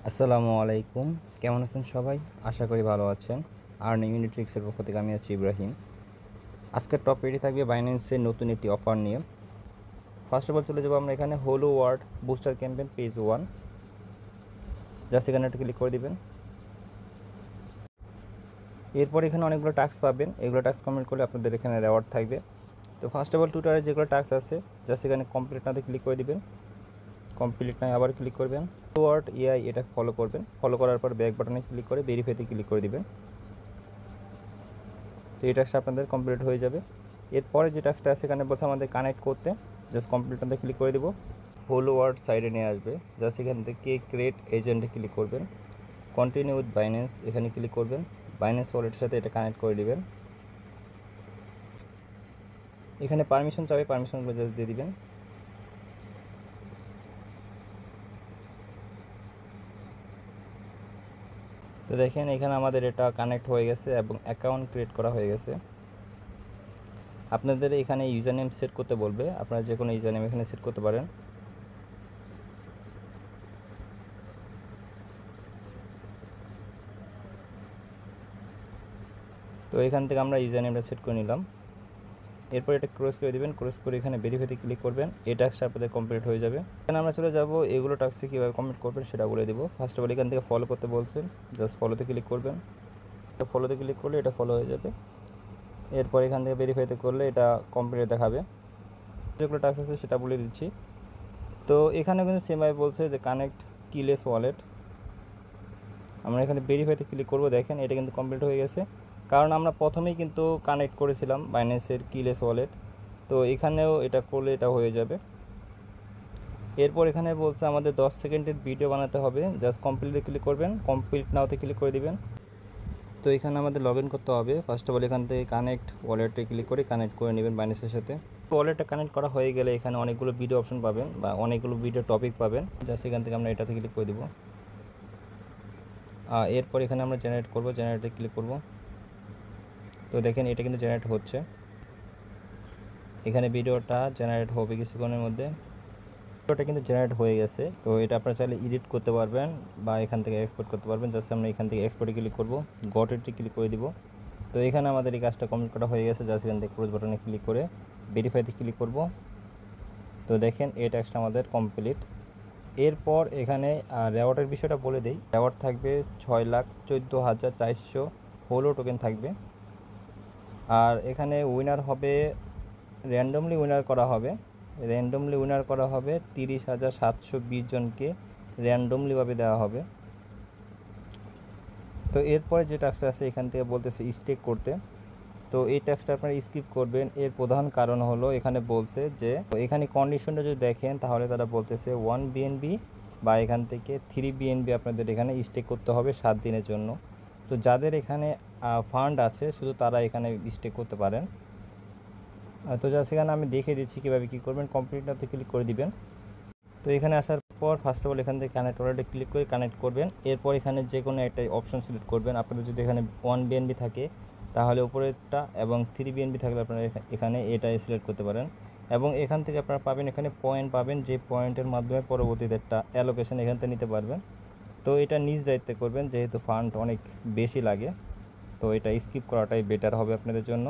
আসসালামু আলাইকুম। কেমন আছেন সবাই? আশা করি ভালো আছেন। আর্নিং ইউনিট্রিক্সের পক্ষ থেকে আমি আছি ইব্রাহিম। আজকের টপিকটি থাকবে বাইন্যান্সের নতুন একটি অফার নিয়ে। ফার্স্ট অফ অল চলে যাবো আমরা এখানে হলো world booster campaign page 1। Just এখানে একটা ক্লিক করে দিবেন। এরপর এখানে অনেকগুলো টাস্ক পাবেন। এগুলো টাস্ক কমপ্লিট করলে আপনাদের এখানে রেওয়ার্ড থাকবে। তো ফার্স্ট অফ অল টুইটারে যেগুলো টাস্ক আছে জাস্ট এখানে কমপ্লিট নাতে ক্লিক করে দিবেন। কমপ্লিট নয় আবার ক্লিক করবেন। ওয়ার্ল্ড এআই এটা ফলো করবেন। ফলো করার পর ব্যাক বাটনে ক্লিক করে ভেরিফাইতে ক্লিক করে দিবেন। তো এই টাস্কটা আপনাদের কমপ্লিট হয়ে যাবে। এরপরে যে টাস্কটা আছে এখানে বলছে আমাদের কানেক্ট করতে, জাস্ট কমপ্লিটটাতে ক্লিক করে দেবো। হোল ওয়ার্ড সাইডে নিয়ে আসবে, জাস্ট এখান থেকে ক্রিয়েট এজেন্টে ক্লিক করবেন। কন্টিনিউ উইথ বাইন্যান্স এখানে ক্লিক করবেন। বাইন্যান্স ওয়ালেটের সাথে এটা কানেক্ট করে দিবেন। এখানে পারমিশন চাবে, পারমিশনগুলো জাস্ট দিয়ে দিবেন। তো দেখেন এখানে আমাদের এটা কানেক্ট হয়ে গেছে এবং অ্যাকাউন্ট ক্রিয়েট করা হয়ে গেছে। আপনাদের এখানে ইউজার নেম সেট করতে বলবে, আপনারা যে কোনো ইউজার নেম এখানে সেট করতে পারেন। তো এখান থেকে আমরা ইউজার নেমটা সেট করে নিলাম। এরপর এটা ক্রস করে দিবেন। ক্রস করে এখানে ভেরিফাইতে ক্লিক করবেন। এই টাস্কটা আপনাদের কমপ্লিট হয়ে যাবে। এখানে আমরা চলে যাব এগুলো টাস্কে কীভাবে কমপ্লিট করবেন সেটা বলে দেবো। ফার্স্ট অফ অল এখান থেকে ফলো করতে বলছেন, জাস্ট ফলোতে ক্লিক করবেন। ফলোতে ক্লিক করলে এটা ফলো হয়ে যাবে। এরপর এখান থেকে ভেরিফাইতে করলে এটা কমপ্লিট দেখাবে। যেগুলো টাস্ক আছে সেটা বলে দিচ্ছি। তো এখানে কিন্তু সেমভাবে বলছে যে কানেক্ট কিলেস ওয়ালেট। আমরা এখানে ভেরিফাইতে ক্লিক করব। দেখেন এটা কিন্তু কমপ্লিট হয়ে গেছে, কারণ আমরা প্রথমেই কিন্তু কানেক্ট করেছিলাম বাইন্যান্সের কিলেস ওয়ালেট। তো এখানেও এটা করলে এটা হয়ে যাবে। এরপর এখানে বলছে আমাদের 10 সেকেন্ডের ভিডিও বানাতে হবে, জাস্ট কমপ্লিটে ক্লিক করবেন। কমপ্লিট নাওতে ক্লিক করে দিবেন। তো এখানে আমাদের লগ ইন করতে হবে। ফার্স্ট অফ অল এখান থেকে কানেক্ট ওয়ালেটে ক্লিক করে কানেক্ট করে নেবেন বাইন্যান্সের সাথে। ওয়ালেটটা কানেক্ট করা হয়ে গেলে এখানে অনেকগুলো ভিডিও অপশন পাবেন বা অনেকগুলো ভিডিও টপিক পাবেন, জাস্ট এখান থেকে আমরা এটাতে ক্লিক করে দেবো। এরপর এখানে আমরা জেনারেট করব, জেনারেটে ক্লিক করব। তো দেখেন এটা কিন্তু জেনারেট হচ্ছে। এখানে ভিডিওটা জেনারেট হবে কিছুক্ষণের মধ্যে। ভিডিওটা কিন্তু জেনারেট হয়ে গেছে। তো এটা আপনারা চাইলে এডিট করতে পারবেন বা এখান থেকে এক্সপোর্ট করতে পারবেন। জাস্ট আমরা এখান থেকে এক্সপোর্টে ক্লিক করব, গট ইটে ক্লিক করে দিব। তো এখানে আমাদের এই কাজটা কমপ্লিট করা হয়ে গেছে। জাস্ট এখান থেকে ক্লোজ বাটনে ক্লিক করে ভেরিফাইতে ক্লিক করব। তো দেখেন এই টাস্কটা আমাদের কমপ্লিট। এরপর এখানে রেওয়ার্ডের বিষয়টা বলে দেই। রেওয়ার্ড থাকবে 6,14,400 হোলো টোকেন থাকবে। আর এখানে উইনার হবে, র্যান্ডমলি উইনার করা হবে। 30,720 জনকে র্যান্ডমলিভাবে দেওয়া হবে। তো এরপরে যে টাস্কটা আছে এখান থেকে বলতেছে স্টেক করতে। তো এই টাস্কটা আপনারা স্কিপ করবেন। এর প্রধান কারণ হলো এখানে বলছে যে এখানে কন্ডিশনটা যদি দেখেন তাহলে তারা বলতেছে 1 বিএনবি বা এখান থেকে 3 বিএনবি আপনাদের এখানে স্টেক করতে হবে 7 দিনের জন্য। তো যাদের এখানে ফান্ড আছে শুধু তারা এখানে স্টেক করতে পারেন। তো যা সেখানে আমি দেখিয়ে দিচ্ছি কীভাবে কী করবেন। কমপ্লিটটাতে ক্লিক করে দিবেন। তো এখানে আসার পর ফার্স্ট অফ অল এখান থেকে কানেক্ট ওয়ালেটে ক্লিক করে কানেক্ট করবেন। এরপর এখানে যে কোনো একটা অপশন সিলেক্ট করবেন। আপনাদের যদি এখানে 1 বিএনবি থাকে তাহলে উপরেরটা, এবং 3 বিএনবি থাকলে আপনারা এখানে এটাই সিলেক্ট করতে পারেন। এবং এখান থেকে আপনারা পাবেন এখানে পয়েন্ট পাবেন, যে পয়েন্টের মাধ্যমে পরবর্তীতে একটা অ্যালোকেশন এখান থেকে নিতে পারবেন। তো এটা নিজ দায়িত্বে করবেন, যেহেতু ফান্ড অনেক বেশি লাগে। তো এটা স্কিপ করাটাই বেটার হবে আপনাদের জন্য।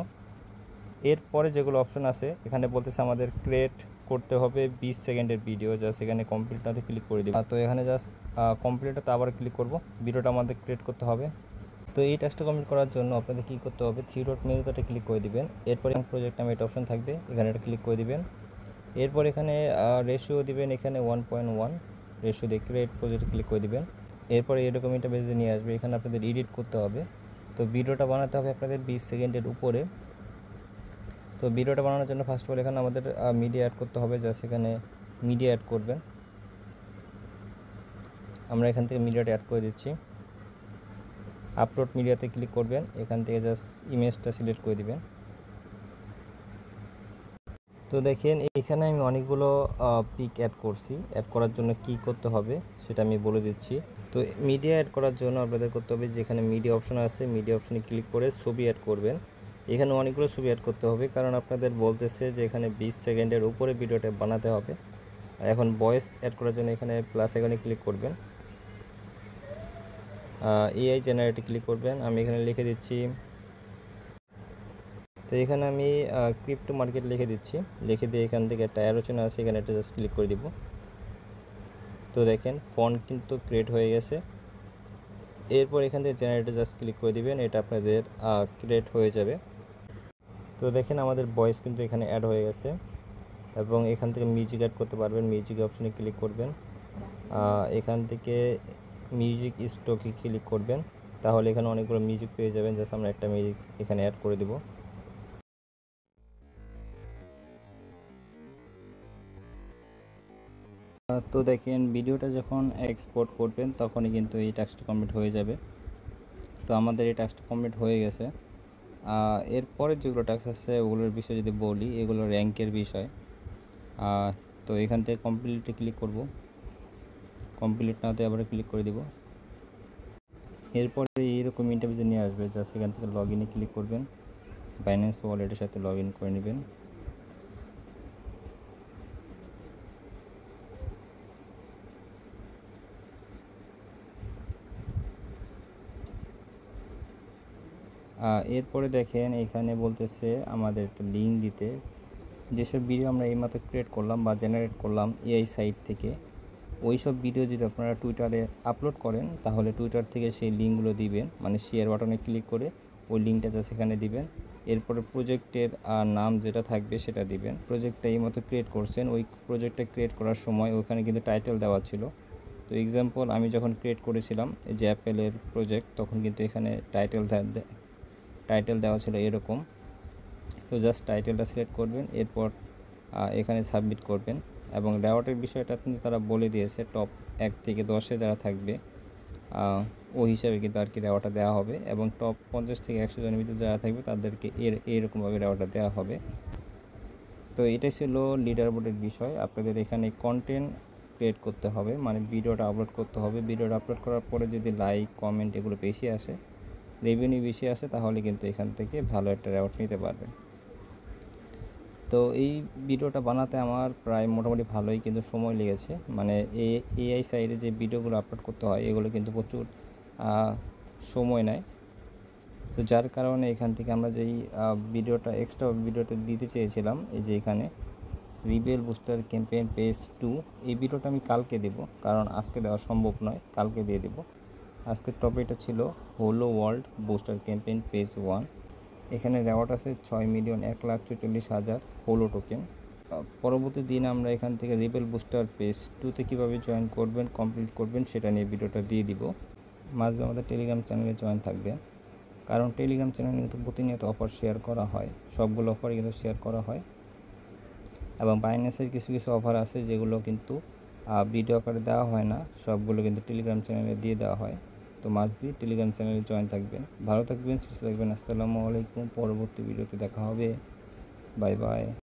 এরপরে যেগুলো অপশন আছে এখানে বলতেছে আমাদের ক্রিয়েট করতে হবে 20 সেকেন্ডের ভিডিও, জাস্ট এখানে কমপ্লিটটাতে ক্লিক করে দিব। তো এখানে জাস্ট কমপ্লিটটাতে আবার ক্লিক করব। ভিডিওটা আমাদের ক্রিয়েট করতে হবে। তো এই টাস্কটা কমপ্লিট করার জন্য আপনাদের কী করতে হবে, 3 ডট মেনুতে ক্লিক করে দিবেন। এরপরে প্রজেক্ট নামে এটা অপশন থাকবে, এখানে এটা ক্লিক করে দিবেন। এরপর এখানে রেশিও দিবেন, এখানে 1.1 রেশিও দিয়ে ক্রিয়েট প্রজেক্টে ক্লিক করে দিবেন। এরপরে এরকম এটা বেজে নিয়ে আসবে। এখানে আপনাদের এডিট করতে হবে। তো ভিডিওটা বানাতে হবে আপনাদের 20 সেকেন্ডের উপরে। তো ভিডিওটা বানানোর জন্য ফার্স্ট অফ অল এখানে আমাদের মিডিয়া অ্যাড করতে হবে, জাস্ট এখানে মিডিয়া অ্যাড করবেন। আমরা এখান থেকে মিডিয়াটা অ্যাড করে দিচ্ছি। আপলোড মিডিয়াতে ক্লিক করবেন, এখান থেকে জাস্ট ইমেজটা সিলেক্ট করে দিবেন। তো দেখেন এখানে আমি অনেকগুলো পিক অ্যাড করছি। অ্যাড করার জন্য কি করতে হবে সেটা আমি বলে দিচ্ছি। তো মিডিয়া অ্যাড করার জন্য আপনাদের করতে হবে, যেখানে মিডিয়া অপশন আছে মিডিয়া অপশনে ক্লিক করে ছবি অ্যাড করবেন। এখানে অনেকগুলো ছবি অ্যাড করতে হবে, কারণ আপনাদের বলতেছে যে এখানে 20 সেকেন্ডের উপরে ভিডিওটা বানাতে হবে। এখন ভয়েস অ্যাড করার জন্য এখানে প্লাস আইকনে ক্লিক করবেন। এআই জেনারেটে ক্লিক করবেন। আমি এখানে লিখে দিচ্ছি, তো এখানে আমি ক্রিপ্টো মার্কেট লিখে দিচ্ছি। লিখে দিয়ে এখান থেকে একটা অ্যারো চিহ্ন আছে, এখানে একটা জাস্ট ক্লিক করে দিব। তো দেখেন ফন্ট কিন্তু ক্রিয়েট হয়ে গেছে। এরপর এখান থেকে জেনারেটে জাস্ট ক্লিক করে দিবেন, এটা আপনাদের ক্রিয়েট হয়ে যাবে। তো দেখেন আমাদের ভয়েস কিন্তু এখানে অ্যাড হয়ে গেছে এবং এখান থেকে মিউজিক অ্যাড করতে পারবেন। মিউজিক অপশনে ক্লিক করবেন, এখান থেকে মিউজিক স্টকে ক্লিক করবেন, তাহলে এখানে অনেকগুলো মিউজিক পেয়ে যাবেন। জাস্ট আমরা একটা মিউজিক এখানে অ্যাড করে দেব। তো দেখেন ভিডিওটা যখন এক্সপোর্ট করবেন তখনই কিন্তু এই টাস্কটা কমপ্লিট হয়ে যাবে। তো আমাদের এই টাস্কটা কমপ্লিট হয়ে গেছে। এরপরে যেগুলো টাস্ক আছে ওগুলোর বিষয়ে যদি বলি, এগুলো র্যাঙ্কের বিষয়। তো এখান থেকে কমপ্লিটে ক্লিক করব, কমপ্লিট নাতে আবার ক্লিক করে দিব। এরপরে এইরকম ইন্টারভিউ নিয়ে আসবে, জাস্ট এখান থেকে লগ ইনে ক্লিক করবেন, বাইন্যান্স ওয়ালেটের সাথে লগ ইন করে নেবেন। এরপরে দেখেন এখানে বলতেছে আমাদের একটা লিঙ্ক দিতে। যেসব ভিডিও আমরা এইমাত্র ক্রিয়েট করলাম বা জেনারেট করলাম এআই সাইট থেকে, ওই সব ভিডিও যদি আপনারা টুইটারে আপলোড করেন তাহলে টুইটার থেকে সেই লিঙ্কগুলো দিবেন, মানে শেয়ার বাটনে ক্লিক করে ওই লিঙ্কটা যা সেখানে দিবেন। এরপরে প্রজেক্টের নাম যেটা থাকবে সেটা দিবেন। প্রজেক্টটা এইমাত্র ক্রিয়েট করছেন, ওই প্রজেক্টটা ক্রিয়েট করার সময় ওখানে কিন্তু টাইটেল দেওয়া ছিল। তো এক্সাম্পল আমি যখন ক্রিয়েট করেছিলাম এই যে অ্যাপেলের প্রজেক্ট, তখন কিন্তু এখানে টাইটেল দেওয়া ছিল এরকম। তো জাস্ট টাইটেলটা সিলেক্ট করবেন, এরপর এখানে সাবমিট করবেন। এবং রেওয়ার্ডের বিষয়টা কিন্তু তারা বলে দিয়েছে, টপ 1 থেকে 10-এ যারা থাকবে ওই হিসাবে কিন্তু আর কি রেওয়ার্ডটা দেওয়া হবে, এবং টপ 50 থেকে 100 জনের ভিতরে যারা থাকবে তাদেরকে এরকমভাবে রেওয়ার্ডটা দেওয়া হবে। তো এটাই ছিল লিডার বোর্ডের বিষয়। আপনাদের এখানে কন্টেন্ট ক্রিয়েট করতে হবে, মানে ভিডিওটা আপলোড করতে হবে। ভিডিওটা আপলোড করার পরে যদি লাইক কমেন্ট এগুলো বেশি আসে, রেভিনিউ বেশি আসে, তাহলে কিন্তু এখান থেকে ভালো একটা রেওয়ার্ড নিতে পারবেন। তো এই ভিডিওটা বানাতে আমার প্রায় মোটামুটি ভালোই কিন্তু সময় লেগেছে। মানে এআই সাইডে যে ভিডিওগুলো আপলোড করতে হয় এগুলো কিন্তু প্রচুর সময় নেয়। তো যার কারণে এখান থেকে আমরা যেই ভিডিওটা এক্সট্রা ভিডিওটা দিতে চেয়েছিলাম, এই যে এখানে রিবেল বুস্টার ক্যাম্পেইন পেজ 2, এই ভিডিওটা আমি কালকে দেব, কারণ আজকে দেওয়া সম্ভব নয়, কালকে দিয়ে দেব। আজকের টপিকটা ছিল হোলো ওয়ার্ল্ড বুস্টার ক্যাম্পেইন পেজ 1। এখানে রেওয়ার্ড আছে 6,1,44,000 হোলো টোকেন। পরবর্তী দিন আমরা এখান থেকে রিবেল বুস্টার পেজ 2তে কীভাবে জয়েন করবেন, কমপ্লিট করবেন সেটা নিয়ে ভিডিওটা দিয়ে দিব। মাঝে আমাদের টেলিগ্রাম চ্যানেলে জয়েন থাকবেন, কারণ টেলিগ্রাম চ্যানেলে কিন্তু প্রতিনিয়ত অফার শেয়ার করা হয়, সবগুলো অফারই কিন্তু শেয়ার করা হয়। এবং বাইন্যান্সের কিছু কিছু অফার আছে যেগুলো কিন্তু ভিডিও আকারে দেওয়া হয় না, সবগুলো কিন্তু টেলিগ্রাম চ্যানেলে দিয়ে দেওয়া হয়। তো মাস্ট বি টেলিগ্রাম চ্যানেলে জয়েন থাকবেন। ভালো থাকবেন, সুস্থ থাকবেন। আসসালামু আলাইকুম। পরবর্তী ভিডিওতে দেখা হবে। Bye bye.